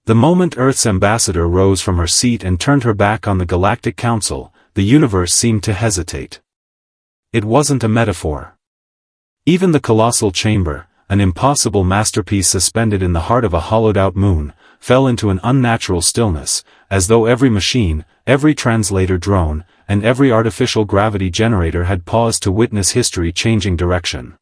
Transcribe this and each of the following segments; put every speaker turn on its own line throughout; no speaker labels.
The moment Earth's ambassador rose from her seat and turned her back on the Galactic Council, the universe seemed to hesitate. It wasn't a metaphor. Even the colossal chamber, an impossible masterpiece suspended in the heart of a hollowed-out moon, fell into an unnatural stillness, as though every machine, every translator drone, and every artificial gravity generator had paused to witness history changing direction.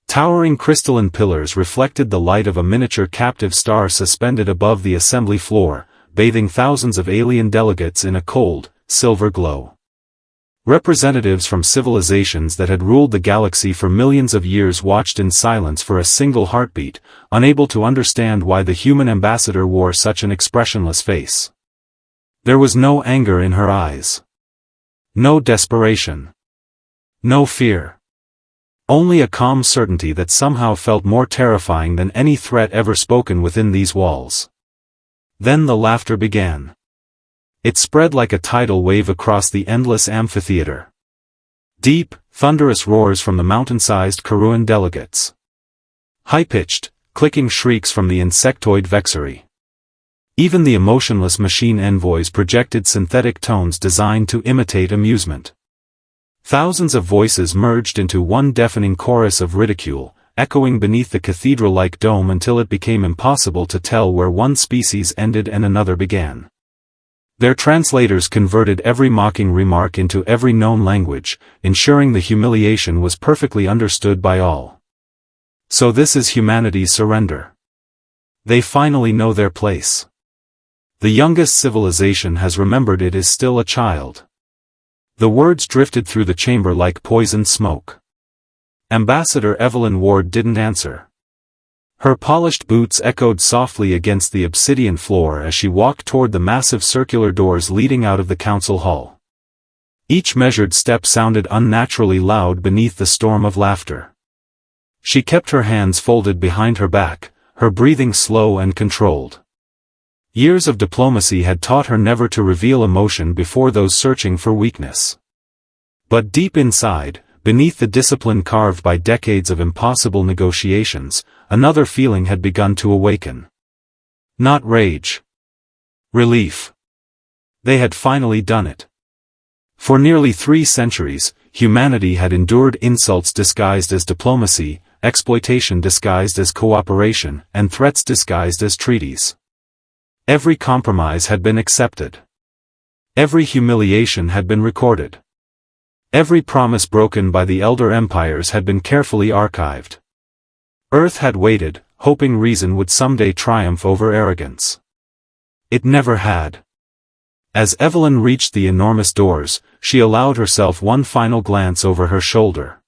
Towering crystalline pillars reflected the light of a miniature captive star suspended above the assembly floor, bathing thousands of alien delegates in a cold, silver glow. Representatives from civilizations that had ruled the galaxy for millions of years watched in silence for a single heartbeat, unable to understand why the human ambassador wore such an expressionless face. There was no anger in her eyes. No desperation. No fear. Only a calm certainty that somehow felt more terrifying than any threat ever spoken within these walls. Then the laughter began. It spread like a tidal wave across the endless amphitheater. Deep, thunderous roars from the mountain-sized Karuan delegates. High-pitched, clicking shrieks from the insectoid vexery. Even the emotionless machine envoys projected synthetic tones designed to imitate amusement. Thousands of voices merged into one deafening chorus of ridicule, echoing beneath the cathedral-like dome until it became impossible to tell where one species ended and another began. Their translators converted every mocking remark into every known language, ensuring the humiliation was perfectly understood by all. So this is humanity's surrender. They finally know their place. The youngest civilization has remembered it is still a child. The words drifted through the chamber like poisoned smoke. Ambassador Evelyn Ward didn't answer. Her polished boots echoed softly against the obsidian floor as she walked toward the massive circular doors leading out of the council hall. Each measured step sounded unnaturally loud beneath the storm of laughter. She kept her hands folded behind her back, her breathing slow and controlled. Years of diplomacy had taught her never to reveal emotion before those searching for weakness. But deep inside, beneath the discipline carved by decades of impossible negotiations, another feeling had begun to awaken. Not rage. Relief. They had finally done it. For nearly 3 centuries, humanity had endured insults disguised as diplomacy, exploitation disguised as cooperation, and threats disguised as treaties. Every compromise had been accepted. Every humiliation had been recorded. Every promise broken by the elder empires had been carefully archived. Earth had waited, hoping reason would someday triumph over arrogance. It never had. As Evelyn reached the enormous doors, she allowed herself one final glance over her shoulder.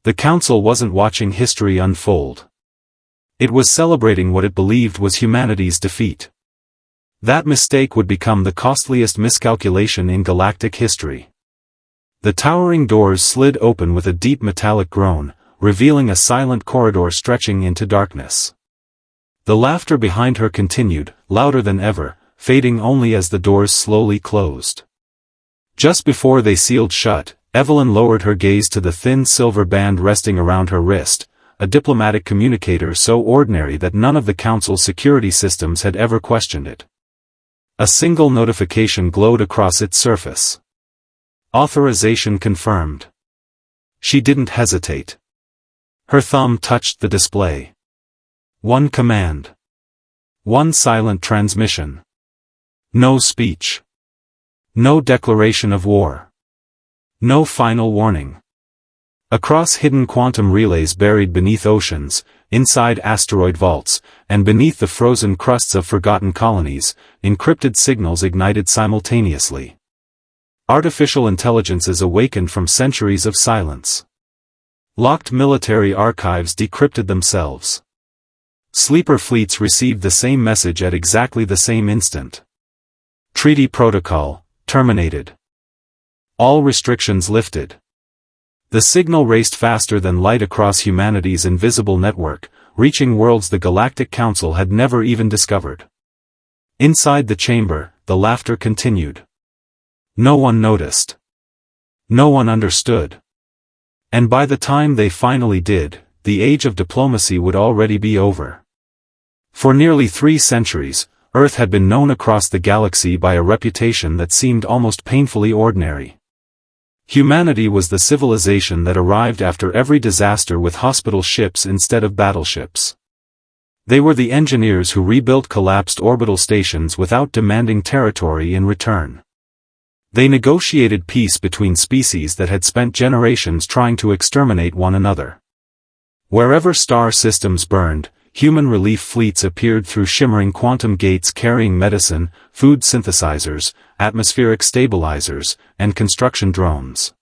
The council wasn't watching history unfold. It was celebrating what it believed was humanity's defeat. That mistake would become the costliest miscalculation in galactic history. The towering doors slid open with a deep metallic groan, revealing a silent corridor stretching into darkness. The laughter behind her continued, louder than ever, fading only as the doors slowly closed. Just before they sealed shut, Evelyn lowered her gaze to the thin silver band resting around her wrist, a diplomatic communicator so ordinary that none of the council's security systems had ever questioned it. A single notification glowed across its surface. Authorization confirmed. She didn't hesitate. Her thumb touched the display. One command. One silent transmission. No speech. No declaration of war. No final warning. Across hidden quantum relays buried beneath oceans, inside asteroid vaults, and beneath the frozen crusts of forgotten colonies, encrypted signals ignited simultaneously. Artificial intelligences awakened from centuries of silence. Locked military archives decrypted themselves. Sleeper fleets received the same message at exactly the same instant. Treaty protocol, terminated. All restrictions lifted. The signal raced faster than light across humanity's invisible network, reaching worlds the Galactic Council had never even discovered. Inside the chamber, the laughter continued. No one noticed. No one understood. And by the time they finally did, the age of diplomacy would already be over. For nearly 3 centuries, Earth had been known across the galaxy by a reputation that seemed almost painfully ordinary. Humanity was the civilization that arrived after every disaster with hospital ships instead of battleships. They were the engineers who rebuilt collapsed orbital stations without demanding territory in return. They negotiated peace between species that had spent generations trying to exterminate one another. Wherever star systems burned, human relief fleets appeared through shimmering quantum gates carrying medicine, food synthesizers, atmospheric stabilizers, and construction drones.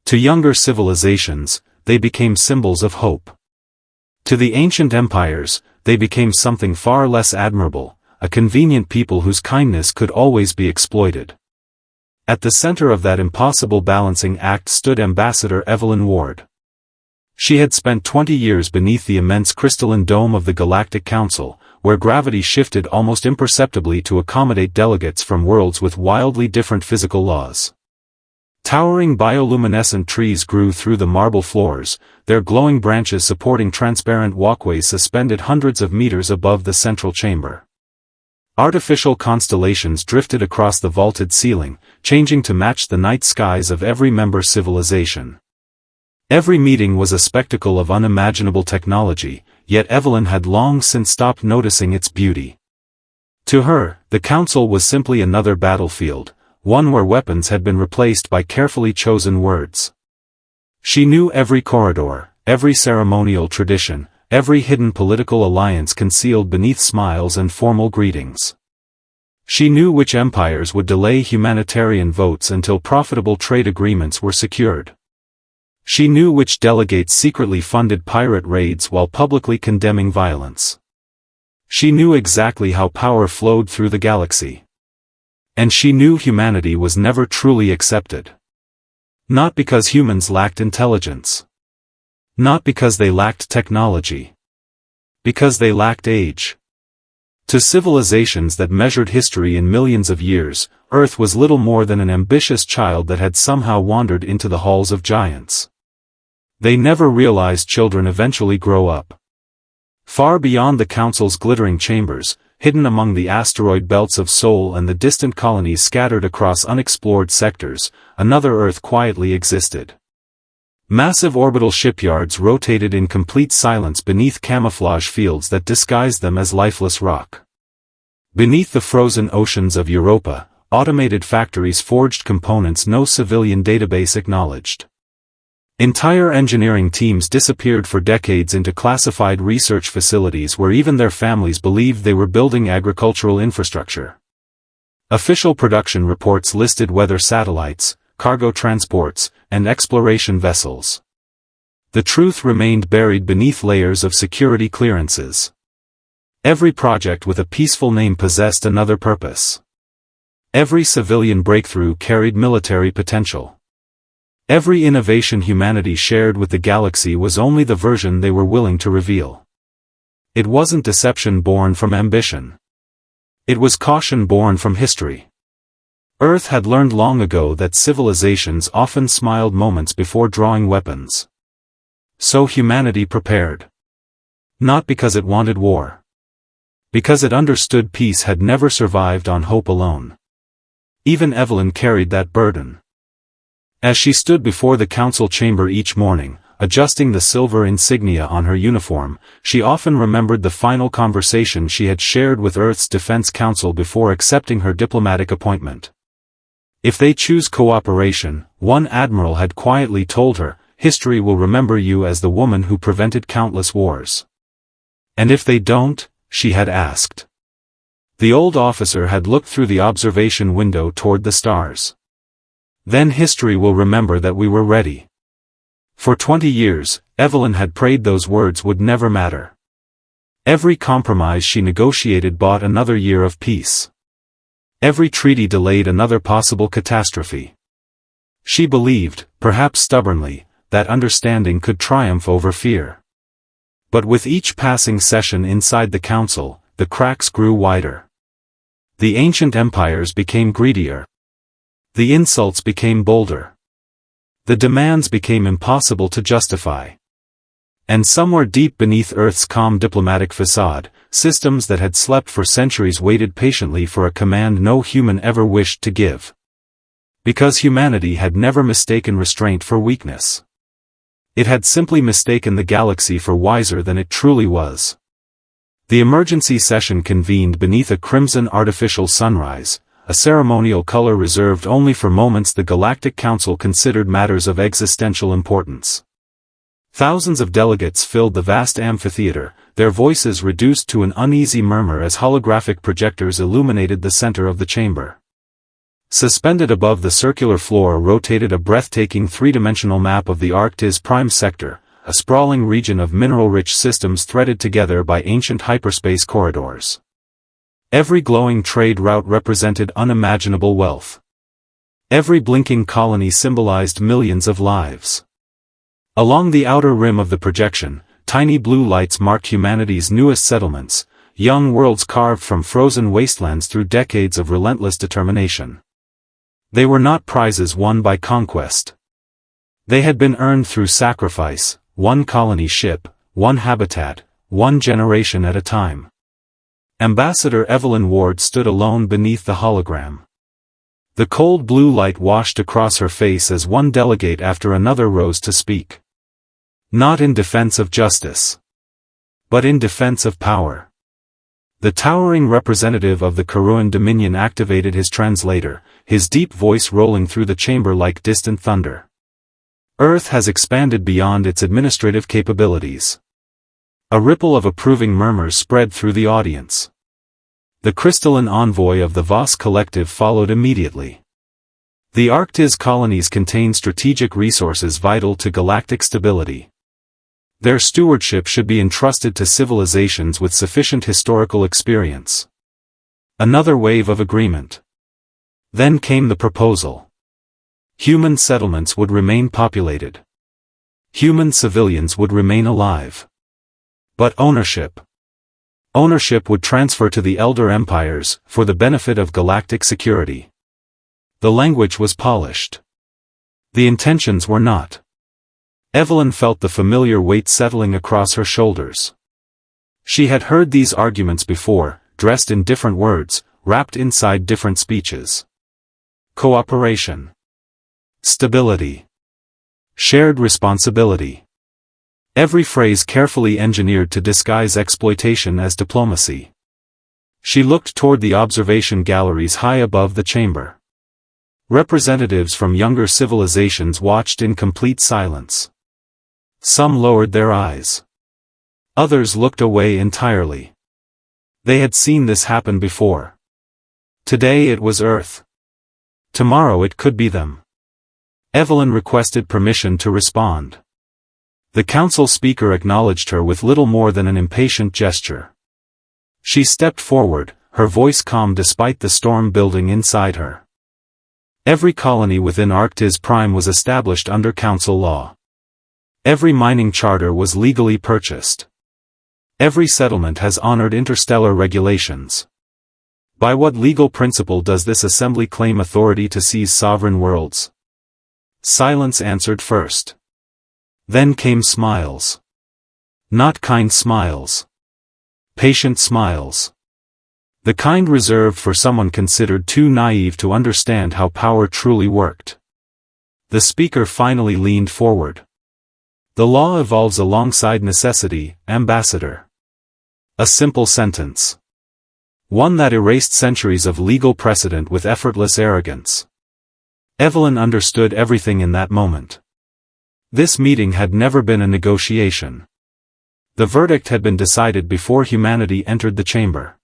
To younger civilizations, they became symbols of hope. To the ancient empires, they became something far less admirable, a convenient people whose kindness could always be exploited. At the center of that impossible balancing act stood Ambassador Evelyn Ward. She had spent 20 years beneath the immense crystalline dome of the Galactic Council, where gravity shifted almost imperceptibly to accommodate delegates from worlds with wildly different physical laws. Towering bioluminescent trees grew through the marble floors, their glowing branches supporting transparent walkways suspended hundreds of meters above the central chamber. Artificial constellations drifted across the vaulted ceiling, changing to match the night skies of every member civilization. Every meeting was a spectacle of unimaginable technology, yet Evelyn had long since stopped noticing its beauty. To her, the Council was simply another battlefield, one where weapons had been replaced by carefully chosen words. She knew every corridor, every ceremonial tradition, every hidden political alliance concealed beneath smiles and formal greetings. She knew which empires would delay humanitarian votes until profitable trade agreements were secured. She knew which delegates secretly funded pirate raids while publicly condemning violence. She knew exactly how power flowed through the galaxy. And she knew humanity was never truly accepted. Not because humans lacked intelligence. Not because they lacked technology. Because they lacked age. To civilizations that measured history in millions of years, Earth was little more than an ambitious child that had somehow wandered into the halls of giants. They never realized children eventually grow up. Far beyond the Council's glittering chambers, hidden among the asteroid belts of Sol and the distant colonies scattered across unexplored sectors, another Earth quietly existed. Massive orbital shipyards rotated in complete silence beneath camouflage fields that disguised them as lifeless rock. Beneath the frozen oceans of Europa, automated factories forged components no civilian database acknowledged. Entire engineering teams disappeared for decades into classified research facilities where even their families believed they were building agricultural infrastructure. Official production reports listed weather satellites, cargo transports, and exploration vessels. The truth remained buried beneath layers of security clearances. Every project with a peaceful name possessed another purpose. Every civilian breakthrough carried military potential. Every innovation humanity shared with the galaxy was only the version they were willing to reveal. It wasn't deception born from ambition. It was caution born from history. Earth had learned long ago that civilizations often smiled moments before drawing weapons. So humanity prepared. Not because it wanted war. Because it understood peace had never survived on hope alone. Even Evelyn carried that burden. As she stood before the council chamber each morning, adjusting the silver insignia on her uniform, she often remembered the final conversation she had shared with Earth's Defense Council before accepting her diplomatic appointment. If they choose cooperation, one admiral had quietly told her, history will remember you as the woman who prevented countless wars. And if they don't, she had asked. The old officer had looked through the observation window toward the stars. Then history will remember that we were ready. For 20 years, Evelyn had prayed those words would never matter. Every compromise she negotiated bought another year of peace. Every treaty delayed another possible catastrophe. She believed, perhaps stubbornly, that understanding could triumph over fear. But with each passing session inside the council, the cracks grew wider. The ancient empires became greedier. The insults became bolder. The demands became impossible to justify. And somewhere deep beneath Earth's calm diplomatic facade, systems that had slept for centuries waited patiently for a command no human ever wished to give. Because humanity had never mistaken restraint for weakness. It had simply mistaken the galaxy for wiser than it truly was. The emergency session convened beneath a crimson artificial sunrise, a ceremonial color reserved only for moments the Galactic Council considered matters of existential importance. Thousands of delegates filled the vast amphitheater, their voices reduced to an uneasy murmur as holographic projectors illuminated the center of the chamber. Suspended above the circular floor rotated a breathtaking three-dimensional map of the Arctis Prime Sector, a sprawling region of mineral-rich systems threaded together by ancient hyperspace corridors. Every glowing trade route represented unimaginable wealth. Every blinking colony symbolized millions of lives. Along the outer rim of the projection, tiny blue lights marked humanity's newest settlements, young worlds carved from frozen wastelands through decades of relentless determination. They were not prizes won by conquest. They had been earned through sacrifice, one colony ship, one habitat, one generation at a time. Ambassador Evelyn Ward stood alone beneath the hologram. The cold blue light washed across her face as one delegate after another rose to speak. Not in defense of justice, but in defense of power. The towering representative of the Karuan Dominion activated his translator, his deep voice rolling through the chamber like distant thunder. Earth has expanded beyond its administrative capabilities. A ripple of approving murmurs spread through the audience. The crystalline envoy of the Voss Collective followed immediately. The Arctis colonies contain strategic resources vital to galactic stability. Their stewardship should be entrusted to civilizations with sufficient historical experience. Another wave of agreement. Then came the proposal. Human settlements would remain populated. Human civilians would remain alive. But ownership. Ownership would transfer to the Elder Empires, for the benefit of galactic security. The language was polished. The intentions were not. Evelyn felt the familiar weight settling across her shoulders. She had heard these arguments before, dressed in different words, wrapped inside different speeches. Cooperation. Stability. Shared responsibility. Every phrase carefully engineered to disguise exploitation as diplomacy. She looked toward the observation galleries high above the chamber. Representatives from younger civilizations watched in complete silence. Some lowered their eyes. Others looked away entirely. They had seen this happen before. Today it was Earth. Tomorrow it could be them. Evelyn requested permission to respond. The council speaker acknowledged her with little more than an impatient gesture. She stepped forward, her voice calm despite the storm building inside her. Every colony within Arctis Prime was established under council law. Every mining charter was legally purchased. Every settlement has honored interstellar regulations. By what legal principle does this assembly claim authority to seize sovereign worlds? Silence answered first. Then came smiles. Not kind smiles. Patient smiles. The kind reserved for someone considered too naive to understand how power truly worked. The speaker finally leaned forward. The law evolves alongside necessity, Ambassador. A simple sentence. One that erased centuries of legal precedent with effortless arrogance. Evelyn understood everything in that moment. This meeting had never been a negotiation. The verdict had been decided before humanity entered the chamber.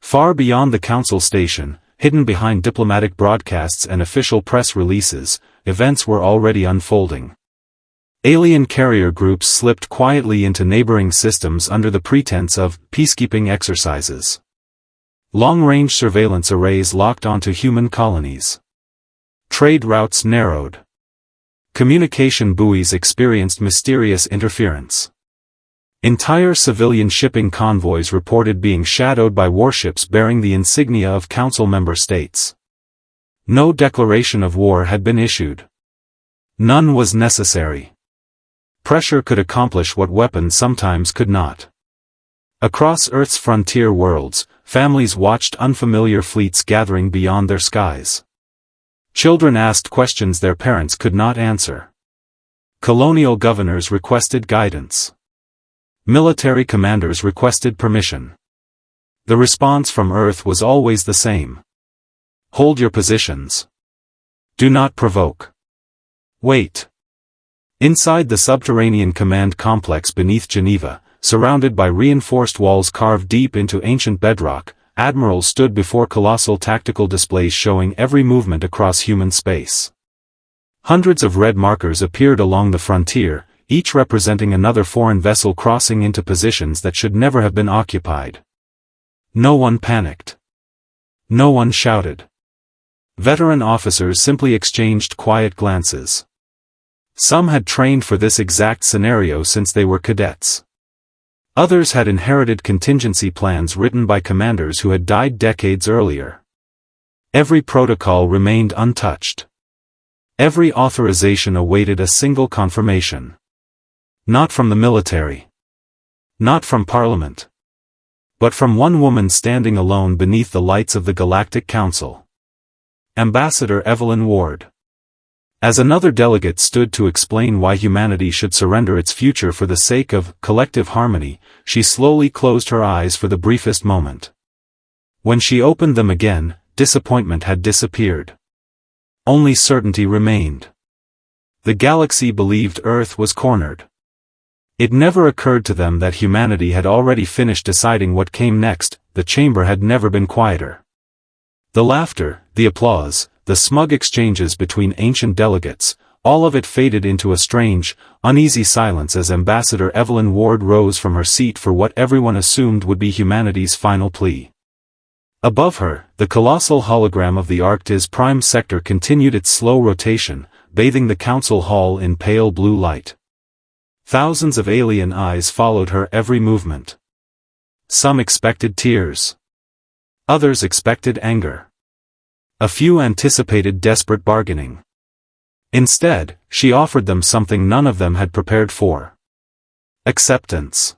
Far beyond the council station, hidden behind diplomatic broadcasts and official press releases, events were already unfolding. Alien carrier groups slipped quietly into neighboring systems under the pretense of peacekeeping exercises. Long-range surveillance arrays locked onto human colonies. Trade routes narrowed. Communication buoys experienced mysterious interference. Entire civilian shipping convoys reported being shadowed by warships bearing the insignia of council member states. No declaration of war had been issued. None was necessary. Pressure could accomplish what weapons sometimes could not. Across Earth's frontier worlds, families watched unfamiliar fleets gathering beyond their skies. Children asked questions their parents could not answer. Colonial governors requested guidance. Military commanders requested permission. The response from Earth was always the same. Hold your positions. Do not provoke. Wait. Inside the subterranean command complex beneath Geneva, surrounded by reinforced walls carved deep into ancient bedrock, admirals stood before colossal tactical displays showing every movement across human space. Hundreds of red markers appeared along the frontier, each representing another foreign vessel crossing into positions that should never have been occupied. No one panicked. No one shouted. Veteran officers simply exchanged quiet glances. Some had trained for this exact scenario since they were cadets. Others had inherited contingency plans written by commanders who had died decades earlier. Every protocol remained untouched. Every authorization awaited a single confirmation. Not from the military. Not from Parliament. But from one woman standing alone beneath the lights of the Galactic Council. Ambassador Evelyn Ward. As another delegate stood to explain why humanity should surrender its future for the sake of collective harmony, she slowly closed her eyes for the briefest moment. When she opened them again, disappointment had disappeared. Only certainty remained. The galaxy believed Earth was cornered. It never occurred to them that humanity had already finished deciding what came next. The chamber had never been quieter. The laughter, the applause, the smug exchanges between ancient delegates, all of it faded into a strange, uneasy silence as Ambassador Evelyn Ward rose from her seat for what everyone assumed would be humanity's final plea. Above her, the colossal hologram of the Arctis Prime Sector continued its slow rotation, bathing the council hall in pale blue light. Thousands of alien eyes followed her every movement. Some expected tears. Others expected anger. A few anticipated desperate bargaining. Instead, she offered them something none of them had prepared for. Acceptance.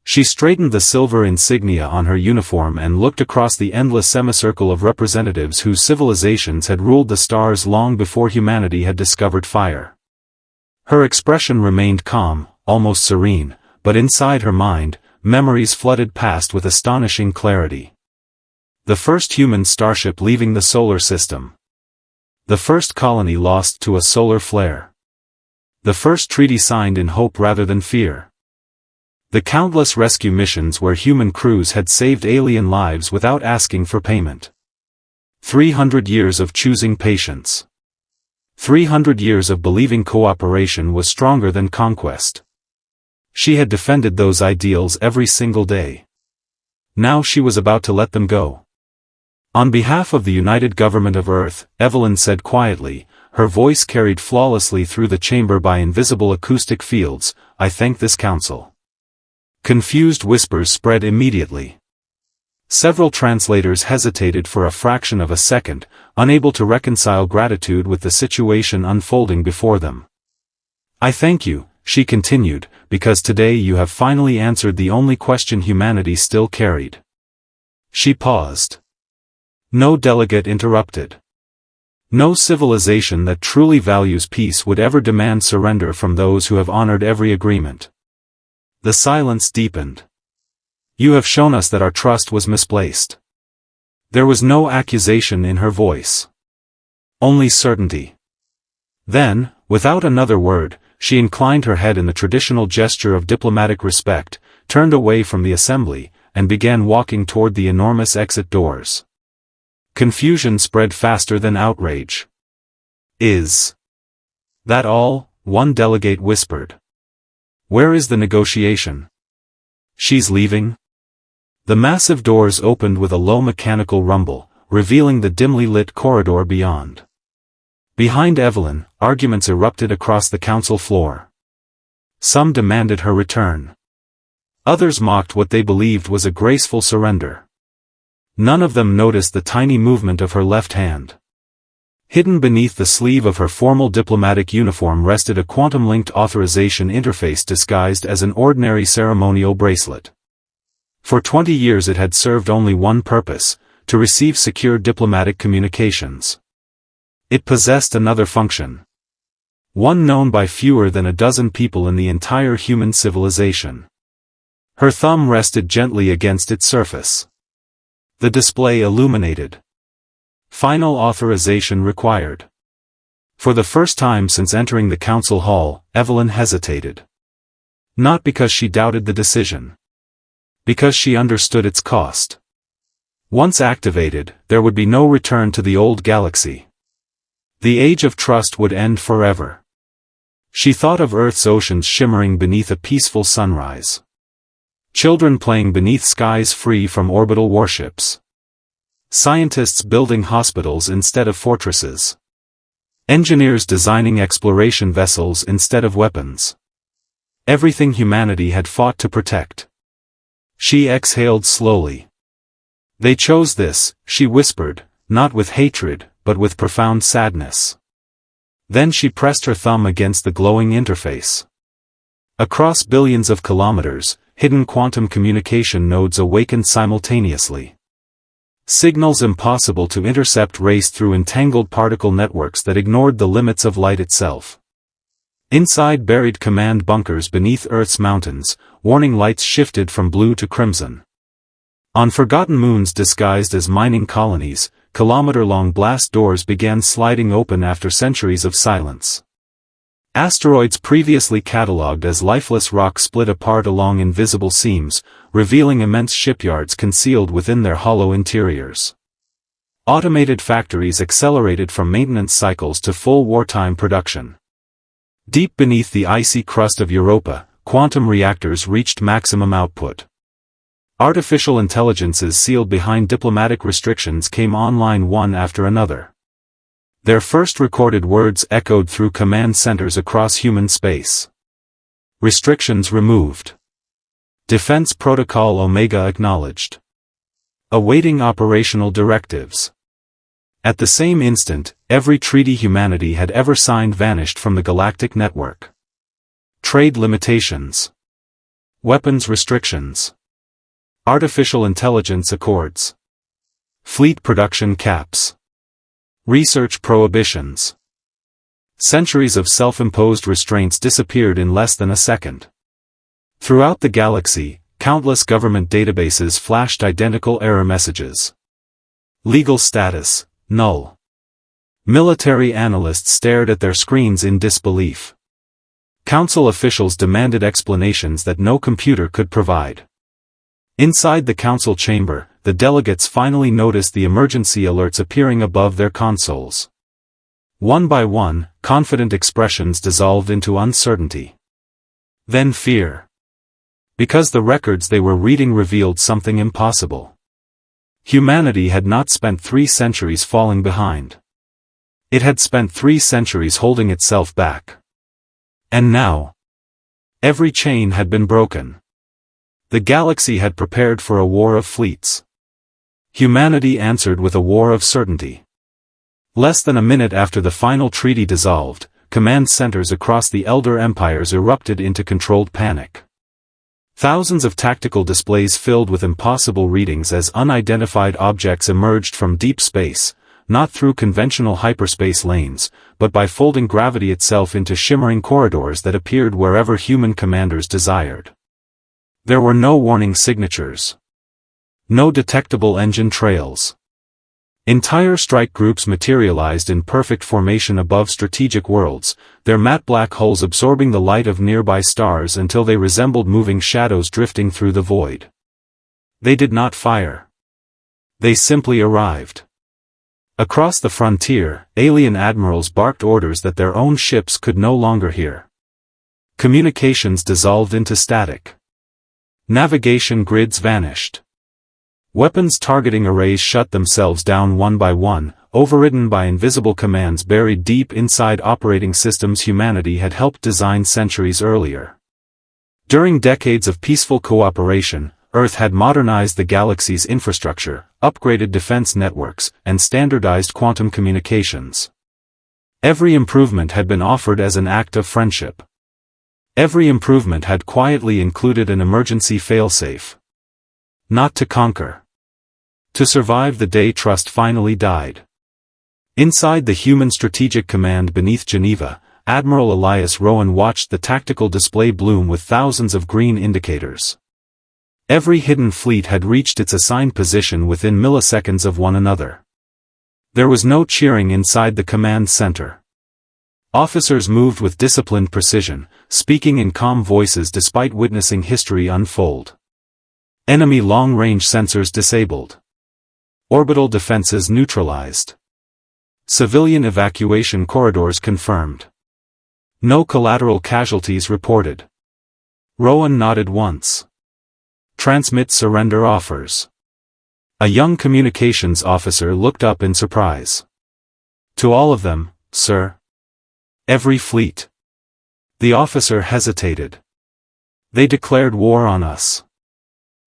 She straightened the silver insignia on her uniform and looked across the endless semicircle of representatives whose civilizations had ruled the stars long before humanity had discovered fire. Her expression remained calm, almost serene, but inside her mind, memories flooded past with astonishing clarity. The first human starship leaving the solar system. The first colony lost to a solar flare. The first treaty signed in hope rather than fear. The countless rescue missions where human crews had saved alien lives without asking for payment. 300 years of choosing patience. 300 years of believing cooperation was stronger than conquest. She had defended those ideals every single day. Now she was about to let them go. On behalf of the United Government of Earth, Evelyn said quietly, her voice carried flawlessly through the chamber by invisible acoustic fields, I thank this council. Confused whispers spread immediately. Several translators hesitated for a fraction of a second, unable to reconcile gratitude with the situation unfolding before them. I thank you, she continued, because today you have finally answered the only question humanity still carried. She paused. No delegate interrupted. No civilization that truly values peace would ever demand surrender from those who have honored every agreement. The silence deepened. You have shown us that our trust was misplaced. There was no accusation in her voice. Only certainty. Then, without another word, she inclined her head in the traditional gesture of diplomatic respect, turned away from the assembly, and began walking toward the enormous exit doors. Confusion spread faster than outrage. Is that all? One delegate whispered. Where is the negotiation? She's leaving? The massive doors opened with a low mechanical rumble, revealing the dimly lit corridor beyond. Behind Evelyn, arguments erupted across the council floor. Some demanded her return. Others mocked what they believed was a graceful surrender. None of them noticed the tiny movement of her left hand. Hidden beneath the sleeve of her formal diplomatic uniform rested a quantum-linked authorization interface disguised as an ordinary ceremonial bracelet. For 20 years it had served only one purpose, to receive secure diplomatic communications. It possessed another function. One known by fewer than a dozen people in the entire human civilization. Her thumb rested gently against its surface. The display illuminated. Final authorization required. For the first time since entering the council hall, Evelyn hesitated. Not because she doubted the decision. Because she understood its cost. Once activated, there would be no return to the old galaxy. The age of trust would end forever. She thought of Earth's oceans shimmering beneath a peaceful sunrise. Children playing beneath skies free from orbital warships. Scientists building hospitals instead of fortresses. Engineers designing exploration vessels instead of weapons. Everything humanity had fought to protect. She exhaled slowly. They chose this, she whispered, not with hatred, but with profound sadness. Then she pressed her thumb against the glowing interface. Across billions of kilometers, hidden quantum communication nodes awakened simultaneously. Signals impossible to intercept raced through entangled particle networks that ignored the limits of light itself. Inside buried command bunkers beneath Earth's mountains, warning lights shifted from blue to crimson. On forgotten moons disguised as mining colonies, kilometer-long blast doors began sliding open after centuries of silence. Asteroids previously catalogued as lifeless rock split apart along invisible seams, revealing immense shipyards concealed within their hollow interiors. Automated factories accelerated from maintenance cycles to full wartime production. Deep beneath the icy crust of Europa, quantum reactors reached maximum output. Artificial intelligences sealed behind diplomatic restrictions came online one after another. Their first recorded words echoed through command centers across human space. Restrictions removed. Defense Protocol Omega acknowledged. Awaiting operational directives. At the same instant, every treaty humanity had ever signed vanished from the galactic network. Trade limitations. Weapons restrictions. Artificial intelligence accords. Fleet production caps. Research prohibitions. Centuries of self-imposed restraints disappeared in less than a second. Throughout the galaxy, countless government databases flashed identical error messages. Legal status, null. Military analysts stared at their screens in disbelief. Council officials demanded explanations that no computer could provide. Inside the council chamber, the delegates finally noticed the emergency alerts appearing above their consoles. One by one, confident expressions dissolved into uncertainty. Then fear. Because the records they were reading revealed something impossible. Humanity had not spent 3 centuries falling behind. It had spent 3 centuries holding itself back. And now, every chain had been broken. The galaxy had prepared for a war of fleets. Humanity answered with a war of certainty. Less than a minute after the final treaty dissolved, command centers across the Elder Empires erupted into controlled panic. Thousands of tactical displays filled with impossible readings as unidentified objects emerged from deep space, not through conventional hyperspace lanes, but by folding gravity itself into shimmering corridors that appeared wherever human commanders desired. There were no warning signatures. No detectable engine trails. Entire strike groups materialized in perfect formation above strategic worlds, their matte black hulls absorbing the light of nearby stars until they resembled moving shadows drifting through the void. They did not fire. They simply arrived. Across the frontier, alien admirals barked orders that their own ships could no longer hear. Communications dissolved into static. Navigation grids vanished. Weapons targeting arrays shut themselves down one by one, overridden by invisible commands buried deep inside operating systems humanity had helped design centuries earlier. During decades of peaceful cooperation, Earth had modernized the galaxy's infrastructure, upgraded defense networks, and standardized quantum communications. Every improvement had been offered as an act of friendship. Every improvement had quietly included an emergency failsafe. Not to conquer. To survive the day trust finally died. Inside the human strategic command beneath Geneva, Admiral Elias Rowan watched the tactical display bloom with thousands of green indicators. Every hidden fleet had reached its assigned position within milliseconds of one another. There was no cheering inside the command center. Officers moved with disciplined precision, speaking in calm voices despite witnessing history unfold. Enemy long-range sensors disabled. Orbital defenses neutralized. Civilian evacuation corridors confirmed. No collateral casualties reported. Rowan nodded once. Transmit surrender offers. A young communications officer looked up in surprise. To all of them, sir. Every fleet. The officer hesitated. They declared war on us.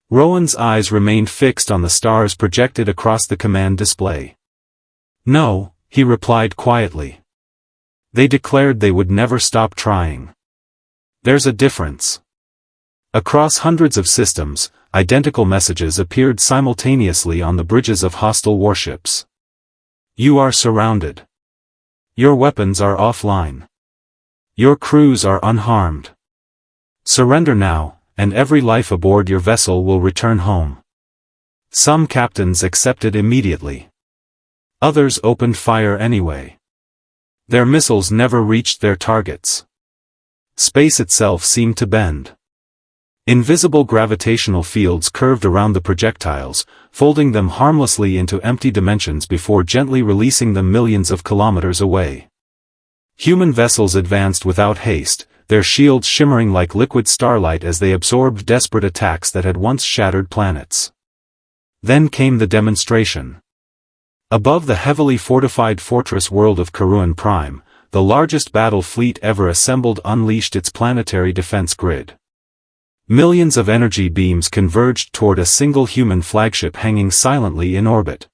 Rowan's eyes remained fixed on the stars projected across the command display. No, he replied quietly. They declared they would never stop trying. There's a difference. Across hundreds of systems, identical messages appeared simultaneously on the bridges of hostile warships. You are surrounded. Your weapons are offline. Your crews are unharmed. Surrender now, and every life aboard your vessel will return home. Some captains accepted immediately. Others opened fire anyway. Their missiles never reached their targets. Space itself seemed to bend. Invisible gravitational fields curved around the projectiles, folding them harmlessly into empty dimensions before gently releasing them millions of kilometers away. Human vessels advanced without haste, their shields shimmering like liquid starlight as they absorbed desperate attacks that had once shattered planets. Then came the demonstration. Above the heavily fortified fortress world of Karuan Prime, the largest battle fleet ever assembled unleashed its planetary defense grid. Millions of energy beams converged toward a single human flagship hanging silently in orbit.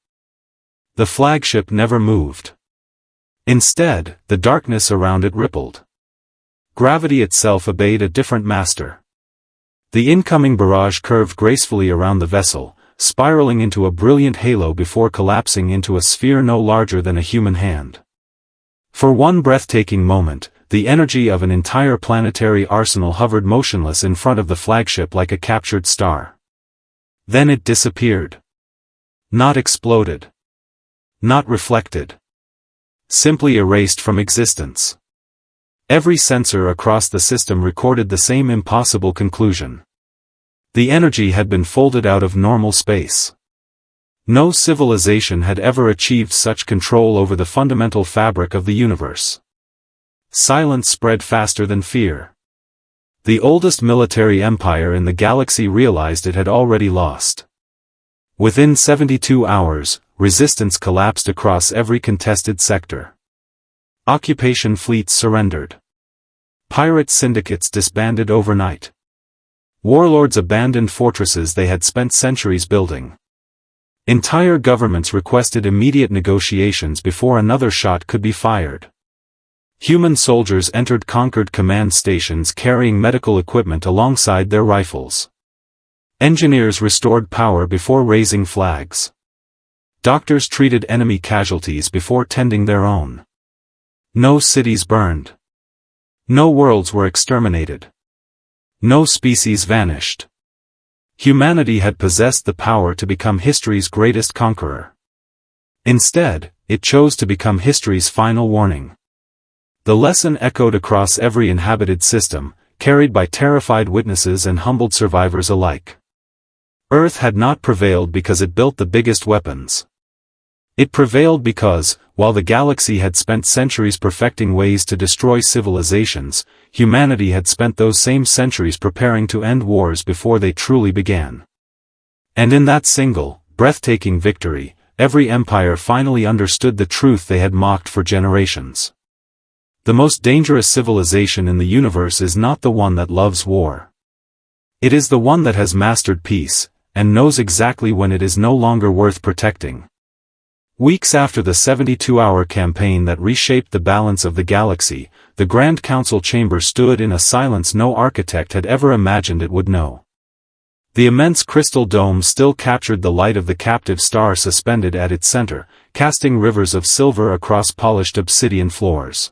The flagship never moved. Instead, the darkness around it rippled. Gravity itself obeyed a different master. The incoming barrage curved gracefully around the vessel, spiraling into a brilliant halo before collapsing into a sphere no larger than a human hand. For one breathtaking moment, the energy of an entire planetary arsenal hovered motionless in front of the flagship like a captured star. Then it disappeared. Not exploded. Not reflected. Simply erased from existence. Every sensor across the system recorded the same impossible conclusion. The energy had been folded out of normal space. No civilization had ever achieved such control over the fundamental fabric of the universe. Silence spread faster than fear. The oldest military empire in the galaxy realized it had already lost. Within 72 hours, resistance collapsed across every contested sector. Occupation fleets surrendered. Pirate syndicates disbanded overnight. Warlords abandoned fortresses they had spent centuries building. Entire governments requested immediate negotiations before another shot could be fired. Human soldiers entered conquered command stations carrying medical equipment alongside their rifles. Engineers restored power before raising flags. Doctors treated enemy casualties before tending their own. No cities burned. No worlds were exterminated. No species vanished. Humanity had possessed the power to become history's greatest conqueror. Instead, it chose to become history's final warning. The lesson echoed across every inhabited system, carried by terrified witnesses and humbled survivors alike. Earth had not prevailed because it built the biggest weapons. It prevailed because, while the galaxy had spent centuries perfecting ways to destroy civilizations, humanity had spent those same centuries preparing to end wars before they truly began. And in that single, breathtaking victory, every empire finally understood the truth they had mocked for generations. The most dangerous civilization in the universe is not the one that loves war. It is the one that has mastered peace, and knows exactly when it is no longer worth protecting. Weeks after the 72-hour campaign that reshaped the balance of the galaxy, the Grand Council chamber stood in a silence no architect had ever imagined it would know. The immense crystal dome still captured the light of the captive star suspended at its center, casting rivers of silver across polished obsidian floors.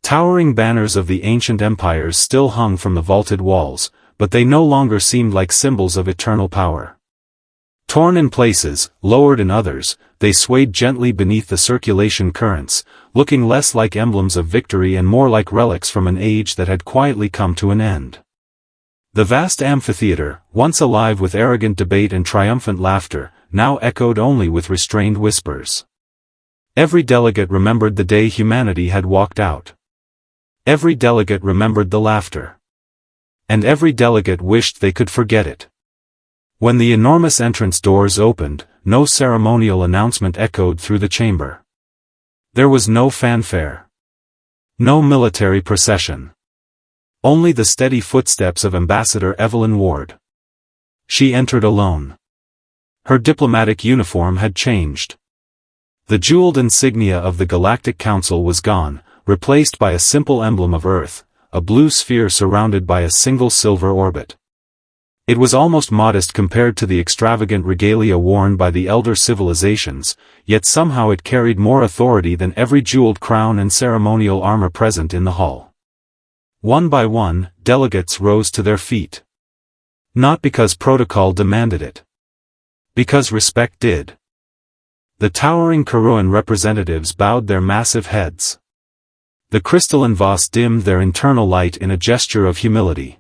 Towering banners of the ancient empires still hung from the vaulted walls, but they no longer seemed like symbols of eternal power. Torn in places, lowered in others, they swayed gently beneath the circulation currents, looking less like emblems of victory and more like relics from an age that had quietly come to an end. The vast amphitheater, once alive with arrogant debate and triumphant laughter, now echoed only with restrained whispers. Every delegate remembered the day humanity had walked out. Every delegate remembered the laughter. And every delegate wished they could forget it. When the enormous entrance doors opened, no ceremonial announcement echoed through the chamber. There was no fanfare. No military procession. Only the steady footsteps of Ambassador Evelyn Ward. She entered alone. Her diplomatic uniform had changed. The jeweled insignia of the Galactic Council was gone, replaced by a simple emblem of Earth, a blue sphere surrounded by a single silver orbit. It was almost modest compared to the extravagant regalia worn by the elder civilizations, yet somehow it carried more authority than every jeweled crown and ceremonial armor present in the hall. One by one, delegates rose to their feet. Not because protocol demanded it. Because respect did. The towering Karuan representatives bowed their massive heads. The crystalline vase dimmed their internal light in a gesture of humility.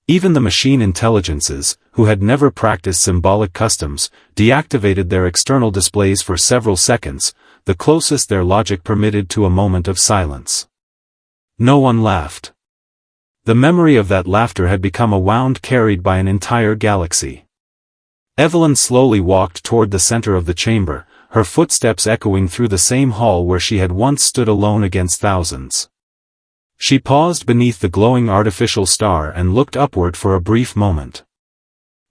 Even the machine intelligences, who had never practiced symbolic customs, deactivated their external displays for several seconds, the closest their logic permitted to a moment of silence. No one laughed. The memory of that laughter had become a wound carried by an entire galaxy. Evelyn slowly walked toward the center of the chamber, her footsteps echoing through the same hall where she had once stood alone against thousands. She paused beneath the glowing artificial star and looked upward for a brief moment.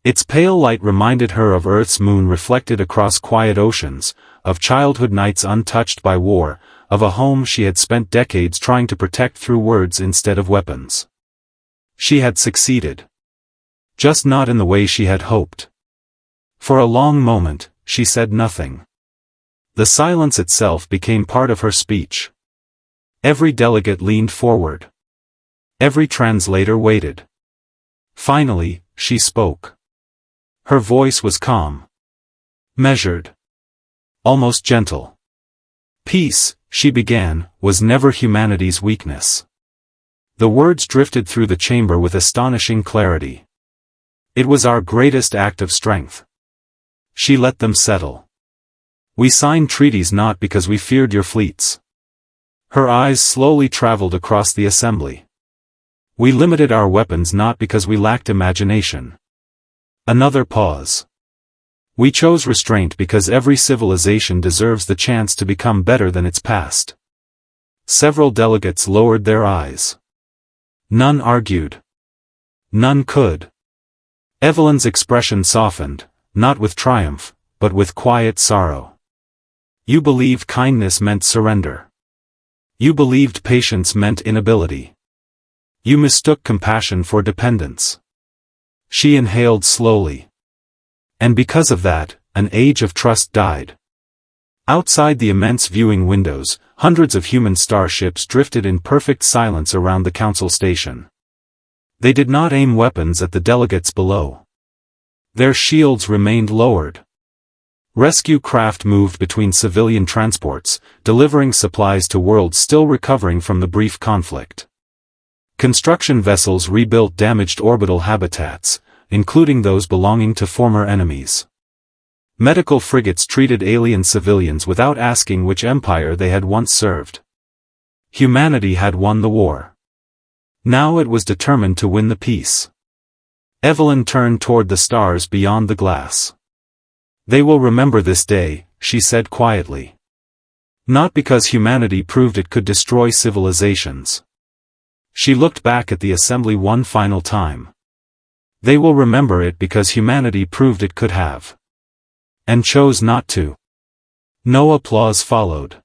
Its pale light reminded her of Earth's moon reflected across quiet oceans, of childhood nights untouched by war, of a home she had spent decades trying to protect through words instead of weapons. She had succeeded. Just not in the way she had hoped. For a long moment, she said nothing. The silence itself became part of her speech. Every delegate leaned forward. Every translator waited. Finally, she spoke. Her voice was calm. Measured. Almost gentle. Peace, she began, was never humanity's weakness. The words drifted through the chamber with astonishing clarity. It was our greatest act of strength. She let them settle. We signed treaties not because we feared your fleets. Her eyes slowly traveled across the assembly. We limited our weapons not because we lacked imagination. Another pause. We chose restraint because every civilization deserves the chance to become better than its past. Several delegates lowered their eyes. None argued. None could. Evelyn's expression softened, not with triumph, but with quiet sorrow. You believed kindness meant surrender. You believed patience meant inability. You mistook compassion for dependence. She inhaled slowly. And because of that, an age of trust died. Outside the immense viewing windows, hundreds of human starships drifted in perfect silence around the council station. They did not aim weapons at the delegates below. Their shields remained lowered. Rescue craft moved between civilian transports, delivering supplies to worlds still recovering from the brief conflict. Construction vessels rebuilt damaged orbital habitats, including those belonging to former enemies. Medical frigates treated alien civilians without asking which empire they had once served. Humanity had won the war. Now it was determined to win the peace. Evelyn turned toward the stars beyond the glass. They will remember this day, she said quietly. Not because humanity proved it could destroy civilizations. She looked back at the assembly one final time. They will remember it because humanity proved it could have. And chose not to. No applause followed.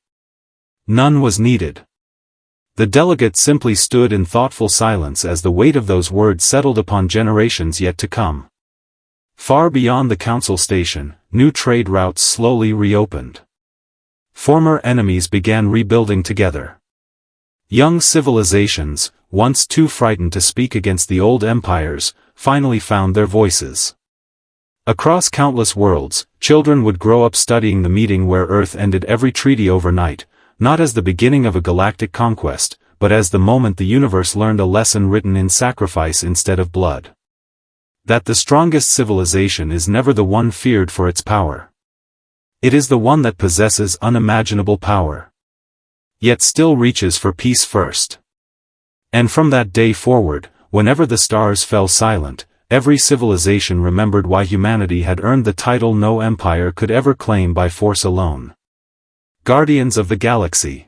None was needed. The delegate simply stood in thoughtful silence as the weight of those words settled upon generations yet to come. Far beyond the council station, new trade routes slowly reopened. Former enemies began rebuilding together. Young civilizations, once too frightened to speak against the old empires, finally found their voices. Across countless worlds, children would grow up studying the meeting where Earth ended every treaty overnight, not as the beginning of a galactic conquest, but as the moment the universe learned a lesson written in sacrifice instead of blood. That the strongest civilization is never the one feared for its power. It is the one that possesses unimaginable power, yet still reaches for peace first. And from that day forward, whenever the stars fell silent, every civilization remembered why humanity had earned the title no empire could ever claim by force alone. Guardians of the Galaxy.